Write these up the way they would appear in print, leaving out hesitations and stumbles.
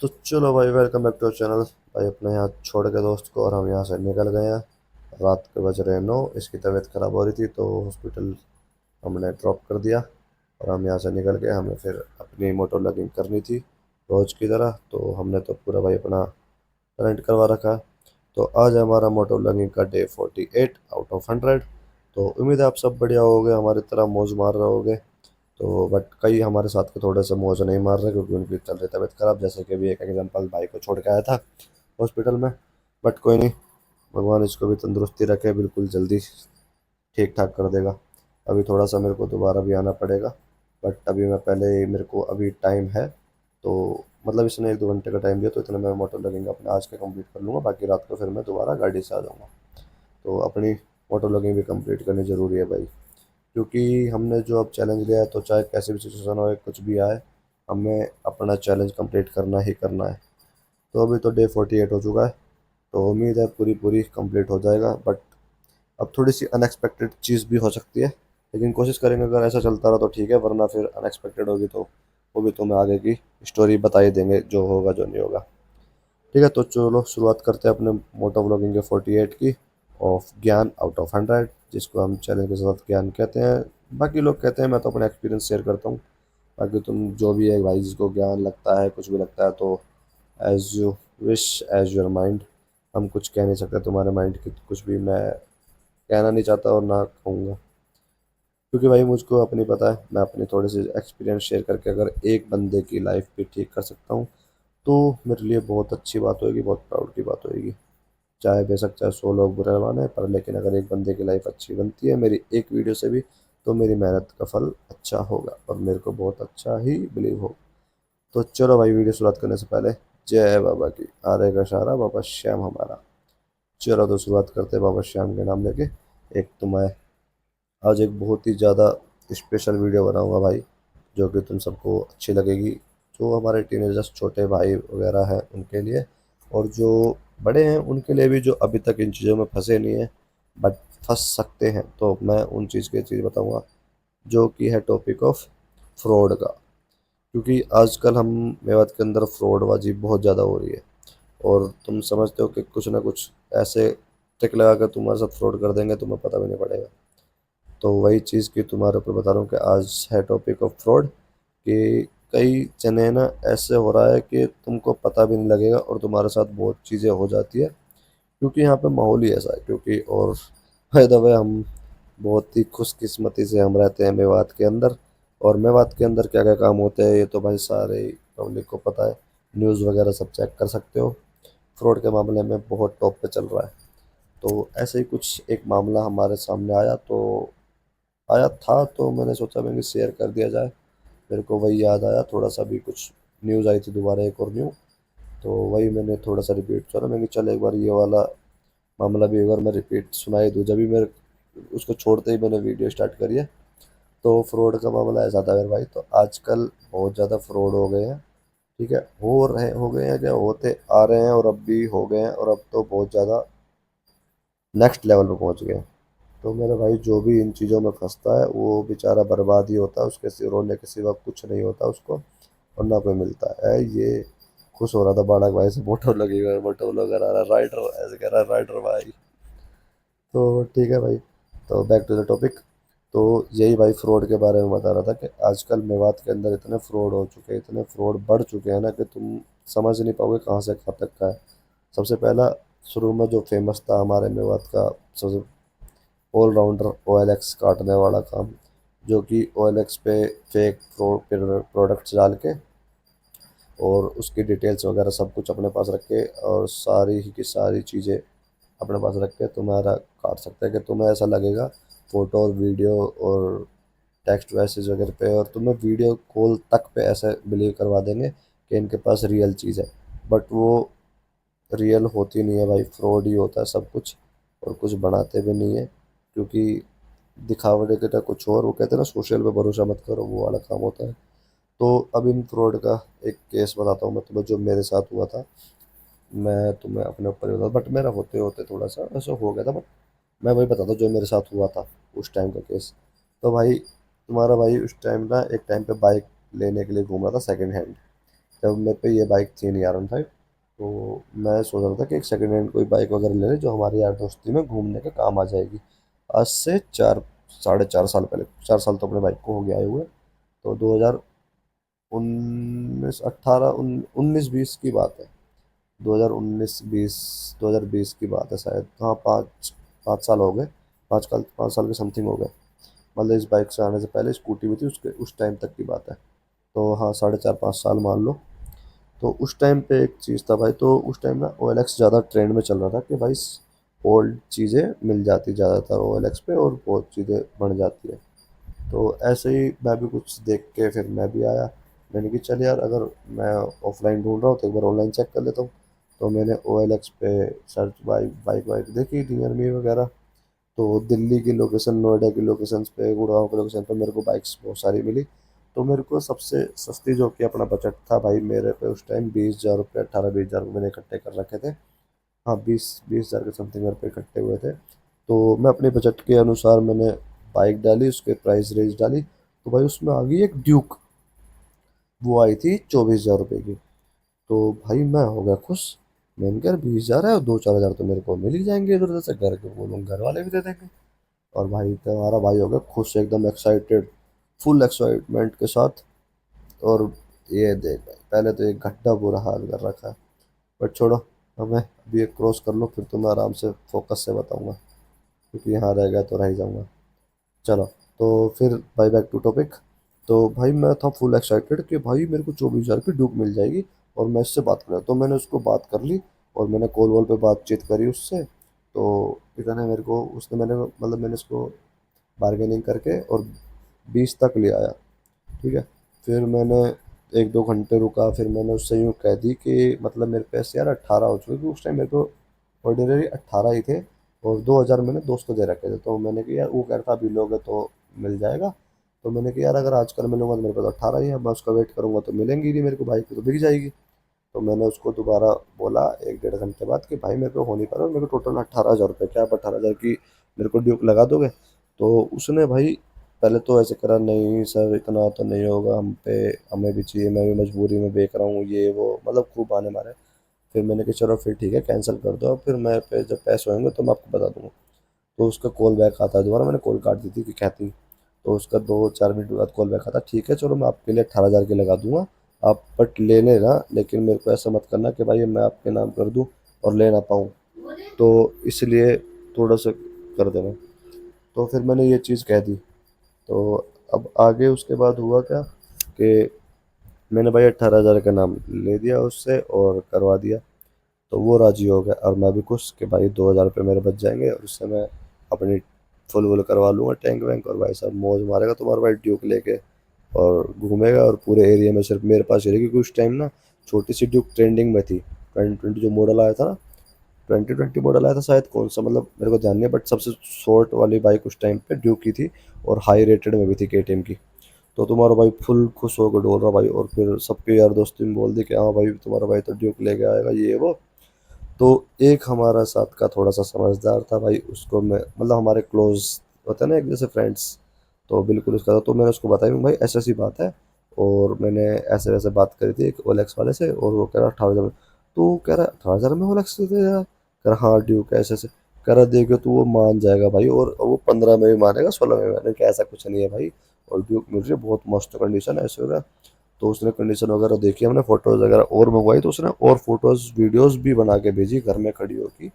तो चलो भाई, वेलकम बैक टू चैनल। भाई अपने यहाँ छोड़ के दोस्त को और हम यहाँ से निकल गए हैं। रात के बज रहे 9। इसकी तबीयत ख़राब हो रही थी तो हॉस्पिटल हमने ड्रॉप कर दिया और हम यहाँ से निकल गए। हमें फिर अपनी मोटर लॉगिंग करनी थी रोज़ की तरह, तो हमने तो पूरा भाई अपना रेंट करवा रखा है। तो आज हमारा मोटर लॉगिंग का डे 48 आउट ऑफ 100। तो उम्मीद है आप सब बढ़िया होगे, हमारी तरह मौज मार रहे होगे। तो बट कई हमारे साथ के थोड़े से मौज नहीं मार रहे क्योंकि उनकी चल रही तबीयत खराब, जैसे कि अभी एक एग्जांपल भाई को छोड़ के आया था हॉस्पिटल में। बट कोई नहीं, भगवान इसको भी तंदुरुस्ती रखे, बिल्कुल जल्दी ठीक ठाक कर देगा। अभी थोड़ा सा मेरे को दोबारा भी आना पड़ेगा, बट अभी मैं पहले मेरे को अभी टाइम है, तो मतलब इसने 1-2 घंटे का टाइम दिया, तो इतना मैं मोटर लगेंगे अपने आज के कंप्लीट कर लूँगा। बाकी रात को फिर मैं दोबारा गाड़ी से आ जाऊँगा। तो अपनी मोटर लॉगिंग भी कंप्लीट करनी ज़रूरी है भाई, क्योंकि हमने जो अब चैलेंज लिया है, तो चाहे कैसी भी सिचुएशन हो, कुछ भी आए, हमें अपना चैलेंज कंप्लीट करना ही करना है। तो अभी तो डे 48 हो चुका है, तो उम्मीद है पूरी पूरी कंप्लीट हो जाएगा। बट अब थोड़ी सी अनएक्सपेक्टेड चीज़ भी हो सकती है, लेकिन कोशिश करेंगे। अगर ऐसा चलता रहा तो ठीक है, वरना फिर अनएक्सपेक्टेड होगी तो वो भी तुम्हें आगे की स्टोरी बता ही देंगे, जो होगा जो नहीं होगा। ठीक है, तो चलो शुरुआत करते हैं अपने मोटो व्लॉगिंग के 48 की, ऑफ ज्ञान आउट ऑफ 100, जिसको हम चैनल के साथ ज्ञान कहते हैं। बाकी लोग कहते हैं, मैं तो अपना एक्सपीरियंस शेयर करता हूँ। बाकी तुम जो भी है भाई, जिसको ज्ञान लगता है, कुछ भी लगता है, तो as you wish, as your mind. हम कुछ कह नहीं सकते तुम्हारे माइंड की कुछ भी, मैं कहना नहीं चाहता और ना कहूँगा, क्योंकि भाई मुझको अपनी पता है। मैं अपनी थोड़ी सी एक्सपीरियंस शेयर करके अगर एक बंदे की लाइफ भी ठीक कर सकता हूँ, तो मेरे लिए बहुत अच्छी बात होगी, बहुत प्राउड की बात होगी। चाहे बेशक चाहे 100 लोग बुरा माने, पर लेकिन अगर एक बंदे की लाइफ अच्छी बनती है मेरी एक वीडियो से भी, तो मेरी मेहनत का फल अच्छा होगा और मेरे को बहुत अच्छा ही बिलीव होगा। तो चलो भाई, वीडियो शुरुआत करने से पहले जय बाबा की, आरे का सहारा बाबा श्याम हमारा। चलो तो शुरुआत करते हैं बाबा श्याम के नाम लेके। एक तो मैं आज एक बहुत ही ज़्यादा स्पेशल वीडियो बनाऊंगा भाई, जो कि तुम सबको अच्छी लगेगी। जो हमारे टीनेजर्स छोटे भाई वगैरह हैं उनके लिए, और जो बड़े हैं उनके लिए भी, जो अभी तक इन चीज़ों में फंसे नहीं हैं बट फंस सकते हैं। तो मैं उन चीज़ बताऊंगा, जो कि है टॉपिक ऑफ फ्रॉड का। क्योंकि आजकल हम मेवात के अंदर फ्रॉडबाजी बहुत ज़्यादा हो रही है, और तुम समझते हो कि कुछ ना कुछ ऐसे ट्रिक लगा कर तुम्हारे साथ फ्रॉड कर देंगे, तुम्हें पता भी नहीं पड़ेगा। तो वही चीज़ की तुम्हारे ऊपर बता रहा हूँ कि आज है टॉपिक ऑफ फ्रॉड, कि कई जने ना ऐसे हो रहा है कि तुमको पता भी नहीं लगेगा और तुम्हारे साथ बहुत चीज़ें हो जाती है, क्योंकि यहाँ पे माहौल ही ऐसा है। क्योंकि और बाय द वे, हम बहुत ही खुशकिस्मती से हम रहते हैं मेवात के अंदर। और मेवात के अंदर क्या क्या काम होते हैं, ये तो भाई सारे पब्लिक को पता है। न्यूज़ वगैरह सब चेक कर सकते हो। फ्रॉड के मामले में बहुत टॉप पे चल रहा है। तो ऐसे ही कुछ एक मामला हमारे सामने आया था, तो मैंने सोचा मैंने शेयर कर दिया जाए। मेरे को वही याद आया, थोड़ा सा भी कुछ न्यूज़ आई थी, दोबारा एक और न्यू, तो वही मैंने थोड़ा सा रिपीट करा। मैंने कहा, चल एक बार ये वाला मामला भी एक बार मैं रिपीट सुनाई दूँ। जब भी मेरे उसको छोड़ते ही मैंने वीडियो स्टार्ट करी है। तो फ्रॉड का मामला ऐसा था मेरे भाई, तो आजकल बहुत ज़्यादा फ्रॉड हो गए हैं। ठीक है, हो गए हैं, क्या होते आ रहे हैं, और अब भी हो गए हैं, और अब तो बहुत ज़्यादा नेक्स्ट लेवल पे पहुंच गए हैं। तो मेरे भाई, जो भी इन चीज़ों में फंसता है वो बेचारा बर्बाद ही होता है, उसके रोने के सिवा कुछ नहीं होता उसको, और ना कोई मिलता है। ये खुश हो रहा था बालक भाई से, मोटो लगा रहा राइडर, ऐसे कह रहा है राइडर भाई। तो ठीक है भाई, तो बैक टू द टॉपिक। तो यही भाई फ्रॉड के बारे में बता रहा था कि आजकल मेवात के अंदर इतने फ्रॉड हो चुके हैं, इतने फ्रॉड बढ़ चुके हैं ना, कि तुम समझ नहीं पाओगे कहाँ से कहाँ तक का है। सबसे पहला, शुरू में जो फेमस था हमारे मेवात का, सबसे ऑलराउंडर OLX काटने वाला काम, जो कि OLX पे फेक प्रोडक्ट्स डाल के और उसकी डिटेल्स वगैरह सब कुछ अपने पास रख के, और सारी ही की सारी चीज़ें अपने पास रख के तुम्हारा काट सकते हैं, कि तुम्हें ऐसा लगेगा फ़ोटो और वीडियो और टेक्स्ट मैसेज वगैरह पे, और तुम्हें वीडियो कॉल तक पे ऐसे बिलीव करवा देंगे कि इनके पास रियल चीज़ है। बट वो रियल होती नहीं है भाई, फ्रॉड ही होता है सब कुछ, और कुछ बनाते भी नहीं है। क्योंकि दिखावटे के कुछ और, वो कहते हैं ना, सोशल पे भरोसा मत करो, वो वाला काम होता है। तो अब इन फ्रॉड का एक केस बताता हूँ मैं तुम्हें, जो मेरे साथ हुआ था। मैं तुम्हें अपने ऊपर ही बता, बट मेरा होते होते थोड़ा सा ऐसा हो गया था, बट मैं वही बताता हूँ जो मेरे साथ हुआ था उस टाइम का केस। तो भाई, तुम्हारा भाई उस टाइम ना, एक टाइम पे बाइक लेने के लिए घूम रहा था सेकंड हैंड। जब मेरे पे ये बाइक थी नहीं R15, तो मैं सोच रहा था कि एक सेकेंड हैंड कोई बाइक वगैरह ले लें जो हमारी यार दोस्ती में घूमने के काम आ जाएगी। आज से 4 साढ़े 4 साल पहले, 4 साल तो अपने बाइक को हो गया है हुए। तो 2019 2018 19 20 की बात है। 2019 20 2020 की बात है शायद, हाँ 5 5 साल हो गए। 5 साल के समथिंग हो गए। मतलब इस बाइक से आने से पहले स्कूटी भी थी, उसके उस टाइम तक की बात है। तो हाँ, 4.5 5 साल मान लो। तो उस टाइम पे एक चीज़ था भाई, तो उस टाइम ना OLX ज़्यादा ट्रेंड में चल रहा था कि भाई ओल्ड चीज़ें मिल जाती ज़्यादातर OLX पे और बहुत चीज़ें बन जाती है। तो ऐसे ही मैं भी कुछ देख के फिर मैं भी आया। मैंने कि चल यार, अगर मैं ऑफलाइन ढूंढ रहा हूँ तो एक बार ऑनलाइन चेक कर लेता हूँ। तो मैंने OLX पे सर्च बाइक वाइक देखी, नियर मी वगैरह। तो दिल्ली की लोकेशन, नोएडा की लोकेशन पे, गुड़गांव की लोकेशन पे मेरे को बाइक्स बहुत सारी मिली। तो मेरे को सबसे सस्ती, जो कि अपना बजट था भाई मेरे पे उस टाइम 20,000 रुपये, 18 20 हज़ार मैंने इकट्ठे कर रखे थे। हाँ, 20 20 हज़ार के समथिंग मेरे पे इकट्ठे हुए थे। तो मैं अपने बजट के अनुसार मैंने बाइक डाली, उसके प्राइस रेंज डाली, तो भाई उसमें आ गई एक ड्यूक। वो आई थी 24,000 रुपये की। तो भाई मैं हो गया खुश। मैंने कहा 20,000 है और 2 4 हज़ार तो मेरे को मिल ही जाएंगे इधर उधर से, घर के बोलूँ घर वाले भी दे देंगे। और भाई तुम्हारा भाई हो गया खुश, एकदम एक्साइटेड, फुल एक्साइटमेंट के साथ। और ये देख भाई, पहले तो एक घंटा बुरा हाल कर रखा है। बट छोड़ो, हमें अभी एक क्रॉस कर लो, फिर तो मैं आराम से फोकस से बताऊंगा, क्योंकि यहाँ रह गया तो रह ही जाऊंगा। चलो, तो फिर भाई बैक टू टॉपिक। तो भाई मैं था फुल एक्साइटेड कि भाई मेरे को 24,000 की ड्यूक मिल जाएगी और मैं इससे बात करूँ। तो मैंने उसको बात कर ली और मैंने कॉल वॉल पे बातचीत करी उससे। तो इतने मेरे को उसने, मैंने मतलब मैंने उसको बार्गेनिंग करके और 20 तक ले आया। ठीक है। फिर मैंने 1 2 घंटे रुका, फिर मैंने उससे यूँ कह दी कि मतलब मेरे पैसे यार 18 हो चुके, क्योंकि उस टाइम मेरे को ऑर्डिनरी 18 ही थे और 2,000 मैंने दोस्त को दे रखे थे। तो मैंने कहा यार, वो कह रहा था अभी लोगे तो मिल जाएगा। तो मैंने कहा यार, अगर आजकल मिलूंगा तो मेरे पास 18 ही है, मैं उसका वेट करूंगा तो मिलेंगी नहीं मेरे को, बाइक तो बिक जाएगी। तो मैंने उसको दोबारा बोला 1 1.5 घंटे बाद कि भाई मेरे को हो नहीं पा रहा, मेरे को टोटल 18,000 रुपये, क्या आप 18,000 की मेरे को ड्यूक लगा दोगे? तो उसने भाई पहले तो ऐसे करा, नहीं सर इतना तो नहीं होगा हम पे, हमें भी चाहिए, मैं भी मजबूरी में बेच रहा हूँ ये वो, मतलब खूब आने मारे। फिर मैंने कहा चलो फिर ठीक है, कैंसिल कर दो, फिर मैं पे जब पैसे होंगे तो मैं आपको बता दूंगा। तो उसका कॉल बैक आता है दोबारा, मैंने कॉल काट दी थी कि कहती। तो उसका 2 4 मिनट बाद कॉल बैक आता, ठीक है चलो मैं आपके लिए 18,000 की लगा दूंगा, आप बट ले लेना, लेकिन मेरे को ऐसा मत करना कि भाई मैं आपके नाम कर दूं और ले ना पाऊँ। तो इसलिए थोड़ा सा कर देना। तो फिर मैंने ये चीज़ कह दी। तो अब आगे उसके बाद हुआ क्या कि मैंने भाई 18,000 का नाम ले दिया उससे और करवा दिया। तो वो राजी हो गया और मैं भी खुश कि भाई 2,000 रुपये मेरे बच जाएंगे और उससे मैं अपनी फुल वुल करवा लूँगा टैंक वैंक, और भाई साहब मौज मारेगा तुम्हारा भाई ड्यूक लेके और घूमेगा, और पूरे एरिया में सिर्फ मेरे पास ही रहेगी, क्योंकि उस टाइम ना छोटी सी ड्यूक ट्रेंडिंग में थी। 2020 जो मॉडल आया था ना, 2020 मॉडल आया था शायद, कौन सा मतलब मेरे को ध्यान नहीं है, बट सबसे शॉर्ट वाली बाइक उस टाइम पे ड्यूक की थी और हाई रेटेड में भी थी KTM की। तो तुम्हारा भाई फुल खुश होकर डोल रहा भाई, और फिर सबके यार दोस्तों ने बोल दी कि हाँ भाई तुम्हारा भाई तो ड्यूक लेके आएगा ये वो। तो एक हमारा साथ का थोड़ा सा समझदार था भाई, उसको मैं मतलब हमारे क्लोज होते हैं ना एक जैसे फ्रेंड्स, तो बिल्कुल उसका था। तो मैंने उसको बताया भाई ऐसी ऐसी बात है, और मैंने ऐसे वैसे बात करी थी एक OLX वाले से, और वो कह रहा 18,000 में। तो कह रहा 18,000 में OLX दे यार, कह रहा हाँ ड्यूक है ऐसे ऐसे। कह रहा देखो तो वो मान जाएगा भाई, और वो 15 में भी मानेगा, 16 में भी मानेगा, क्या ऐसा कुछ नहीं है भाई। और ड्यूक मिल रही है बहुत मस्त कंडीशन है, ऐसे होगा। तो उसने कंडीशन वगैरह देखी, हमने फोटोज वगैरह और मंगवाई, तो उसने और फोटोज वीडियोस भी बना के भेजी, घर में खड़ी होगी,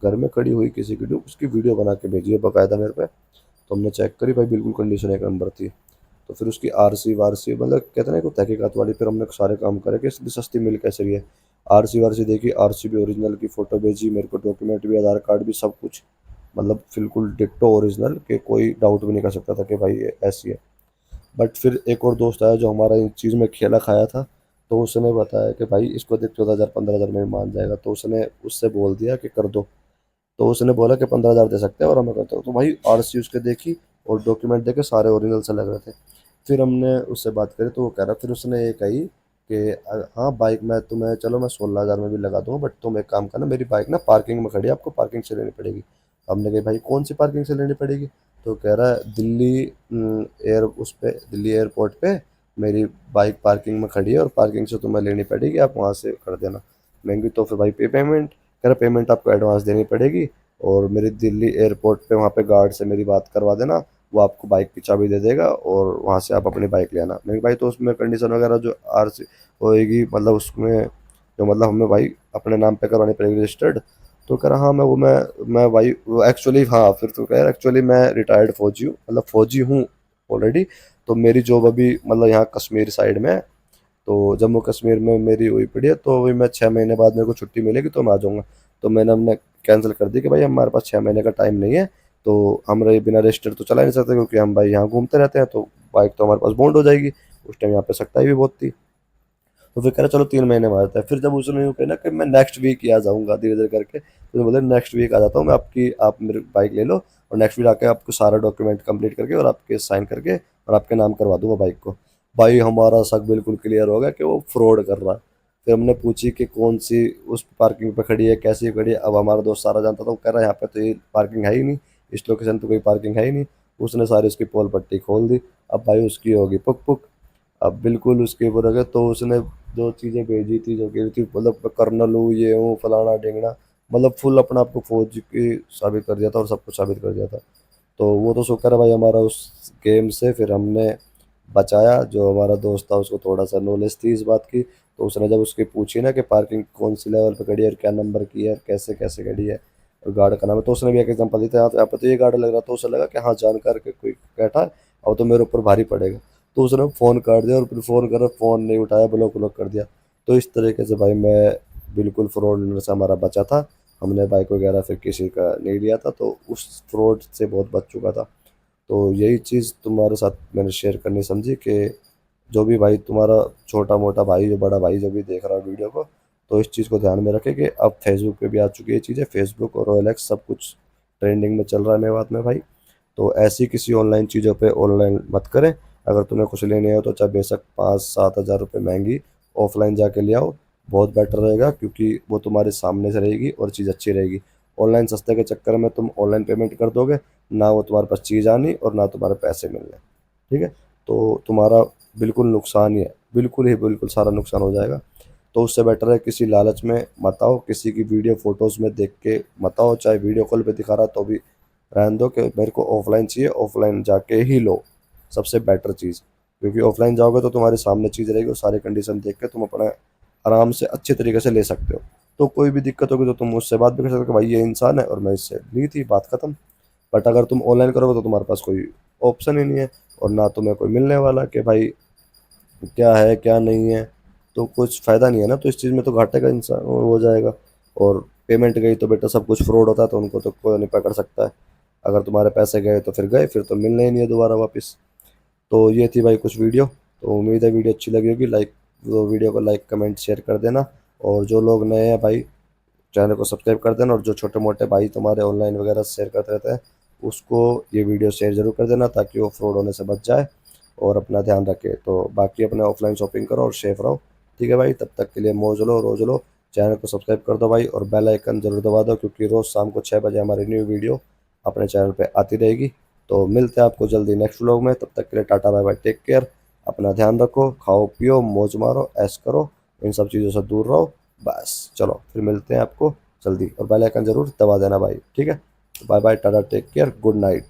घर में खड़ी हुई किसी की ड्यूक, उसकी वीडियो बना के भेजी है बकायदा मेरे पे। तो हमने चेक करी भाई, बिल्कुल कंडीशन एक नंबर थी। तो फिर उसकी RC वारसी, मतलब कहते हैं ना कोई तहकीकात वाली, फिर हमने सारे काम करे कि इतनी सस्ती मिल कैसे रही है। RC वारसी देखी, RC भी ओरिजिनल की फ़ोटो भेजी मेरे को, डॉक्यूमेंट भी, आधार कार्ड भी, सब कुछ मतलब बिल्कुल डिट्टो ओरिजिनल, के कोई डाउट भी नहीं कर सकता था कि भाई ये ऐसी है। बट फिर एक और दोस्त आया जो हमारा इन चीज़ में खेला खाया था। तो उसने बताया कि भाई इसको देख 14,000 15,000 में मान जाएगा, तो उसने उससे बोल दिया कि कर दो। तो उसने बोला कि 15,000 दे सकते हैं और हमें करते हो, तो भाई RC उसके देखी और डॉक्यूमेंट देखे, सारे ओरिजिनल से लग रहे थे। फिर हमने उससे बात करी, तो वो कह रहा, फिर उसने ये कही कि हाँ बाइक मैं तुम्हें, चलो मैं 16,000 में भी लगा दूंगा, बट तुम एक काम करना, मेरी बाइक ना पार्किंग में खड़ी है, आपको पार्किंग से लेनी पड़ेगी। हमने कहा भाई कौन सी पार्किंग से लेनी पड़ेगी? तो कह रहा है दिल्ली एयर उस पे, दिल्ली एयरपोर्ट पे मेरी बाइक पार्किंग में खड़ी है और पार्किंग से तुम्हें लेनी पड़ेगी, आप वहाँ से कर देना महंगी। तो फिर भाई पे पेमेंट, कह रहा पेमेंट आपको एडवांस देनी पड़ेगी और मेरी दिल्ली एयरपोर्ट पे वहाँ पे गार्ड से मेरी बात करवा देना, वो आपको बाइक की चाबी दे देगा और वहाँ से आप अपनी बाइक ले आना। मेरे भाई तो उसमें कंडीशन वगैरह जो आरसी होएगी, मतलब उसमें जो मतलब हमें भाई अपने नाम पे करवानी पड़ेगी रजिस्टर्ड। तो कह रहा हाँ मैं भाई एक्चुअली, हाँ फिर तो कह रहा एक्चुअली मैं रिटायर्ड फौजी हूँ, मतलब फौजी हूँ ऑलरेडी। तो मेरी जॉब अभी मतलब यहाँ कश्मीर साइड में है, तो जम्मू कश्मीर में मेरी हुई पड़ी है, तो अभी मैं 6 महीने बाद मेरे को छुट्टी मिलेगी तो मैं आ जाऊँगा। तो मैंने हमने कैंसिल कर दी कि भाई हमारे पास 6 महीने का टाइम नहीं है, तो हम रहे बिना रजिस्टर तो चला नहीं सकते, क्योंकि हम भाई यहाँ घूमते रहते हैं, तो बाइक तो हमारे पास बॉन्ड हो जाएगी। उस टाइम यहाँ पे सख्ताई भी बहुत थी। तो फिर कह रहा चलो 3 महीने में आ जाता है। फिर जब उसने यूँ कहा ना कि मैं नेक्स्ट वीक ही आ जाऊँगा धीरे धीरे करके, तो बोले नेक्स्ट वीक आ जाता हूँ मैं, आपकी आप मेरी बाइक ले लो और नेक्स्ट वीक आके आपको सारा डॉक्यूमेंट कंप्लीट करके और आपके साइन करके और आपके नाम करवा दूंगा बाइक को। भाई हमारा शक बिल्कुल क्लियर हो गया कि वो फ्रॉड कर रहा है। फिर हमने पूछी कि कौन सी उस पार्किंग पे खड़ी है, कैसी खड़ी है। अब हमारा दोस्त सारा जानता था, वो कह रहा है यहाँ पे तो ये पार्किंग है ही नहीं, इस लोकेशन पे कोई पार्किंग है ही नहीं। उसने सारी उसकी पोल पट्टी खोल दी। अब भाई उसकी होगी पुक पुक। अब बिल्कुल उसके ऊपर अगर तो उसने जो चीज़ें भेजी थी जो कही थी, मतलब मैं कर्नल हूँ, ये हूँ, फलाना ढिंगना, मतलब फुल अपना आपको फौज की साबित कर दिया था और सब कुछ साबित कर दिया था। तो वो तो शुक्र है भाई हमारा उस गेम से फिर हमने बचाया। जो हमारा दोस्त था उसको थोड़ा सा नॉलेज थी इस बात की, तो उसने जब उसकी पूछी ना कि पार्किंग कौन सी लेवल पे खड़ी है और क्या नंबर की है और कैसे कैसे खड़ी है और गार्ड का नाम है, तो उसने भी एक एग्जांपल दिया था, यहाँ पे तो ये गार्ड लग रहा था। उसे लगा कि हाँ जानकार के कोई बैठा है, अब तो मेरे ऊपर भारी पड़ेगा। तो उसने फ़ोन काट दिया और फिर फ़ोन कर फ़ोन नहीं उठाया, ब्लॉक ब्लॉक कर दिया। तो इस तरीके से भाई मैं बिल्कुल फ्रॉड से हमारा बचा था। हमने बाइक वगैरह फिर किसी का नहीं लिया था, तो उस फ्रॉड से बहुत बच चुका था। तो यही चीज़ तुम्हारे साथ मैंने शेयर करनी समझी कि जो भी भाई तुम्हारा छोटा मोटा भाई, जो बड़ा भाई जो भी देख रहा है वीडियो को, तो इस चीज़ को ध्यान में रखें कि अब फेसबुक पे भी आ चुकी है चीज़ें, फेसबुक और OLX सब कुछ ट्रेंडिंग में चल रहा है मेवात में भाई। तो ऐसी किसी ऑनलाइन चीज़ों पे ऑनलाइन मत करें। अगर तुम्हें कुछ लेने हो तो चाहे बेशक 5-7 हज़ार रुपये महंगी ऑफलाइन जाके ले आओ, बहुत बेटर रहेगा, क्योंकि वो तुम्हारे सामने से रहेगी और चीज़ अच्छी रहेगी। ऑनलाइन सस्ते के चक्कर में तुम ऑनलाइन पेमेंट कर दोगे, ना वो तुम्हारे पास चीज़ आनी और ना तुम्हारे पैसे मिलने। ठीक है, तो तुम्हारा बिल्कुल नुकसान ही है, बिल्कुल ही बिल्कुल सारा नुकसान हो जाएगा। तो उससे बेटर है किसी लालच में मत आओ, किसी की वीडियो फोटोज़ में देख के मत आओ, चाहे वीडियो कॉल पे दिखा रहा तो भी रहने दो कि मेरे को ऑफलाइन चाहिए, ऑफलाइन जाके ही लो, सबसे बेटर चीज़। क्योंकि ऑफलाइन जाओगे तो तुम्हारे सामने चीज़ रहेगी और सारे कंडीशन देख के तुम अपना आराम से अच्छे तरीके से ले सकते हो। तो कोई भी दिक्कत होगी तो तुम मुझसे बात भी कर सकते हो कि भाई ये इंसान है और मैं इससे ली थी, बात खत्म। बट अगर तुम ऑनलाइन करोगे तो तुम्हारे पास कोई ऑप्शन ही नहीं है और ना तुम्हें कोई मिलने वाला कि भाई क्या है क्या नहीं है, तो कुछ फ़ायदा नहीं है ना। तो इस चीज़ में तो घाटे का इंसान हो जाएगा। और पेमेंट गई तो बेटा सब कुछ फ्रॉड होता है, तो उनको तो कोई नहीं पकड़ सकता है। अगर तुम्हारे पैसे गए तो फिर गए, फिर तो मिलने ही नहीं है दोबारा वापस। तो ये थी भाई कुछ वीडियो। तो उम्मीद है वीडियो अच्छी लगी होगी, लाइक वो वीडियो को लाइक कमेंट शेयर कर देना। और जो लोग नए हैं भाई, चैनल को सब्सक्राइब कर देना। और जो छोटे मोटे भाई तुम्हारे ऑनलाइन वगैरह शेयर करते रहते हैं, उसको ये वीडियो शेयर ज़रूर कर देना, ताकि वो फ्रॉड होने से बच जाए और अपना ध्यान रखे। तो बाकी अपने ऑफलाइन शॉपिंग करो और सेफ रहो। ठीक है भाई, तब तक के लिए मौज लो रोज लो। चैनल को सब्सक्राइब कर दो भाई और बेल आइकन जरूर दबा दो, क्योंकि रोज़ शाम को 6 बजे हमारी न्यू वीडियो अपने चैनल पे आती रहेगी। तो मिलते हैं आपको जल्दी नेक्स्ट व्लॉग में, तब तक के लिए tata bye bye, take care. अपना ध्यान रखो, खाओ पियो मौज मारो ऐश करो, इन सब चीज़ों से दूर रहो। बस चलो फिर मिलते हैं आपको जल्दी, और बेल आइकन जरूर दबा देना भाई। ठीक है, bye bye, tata, take care, good night.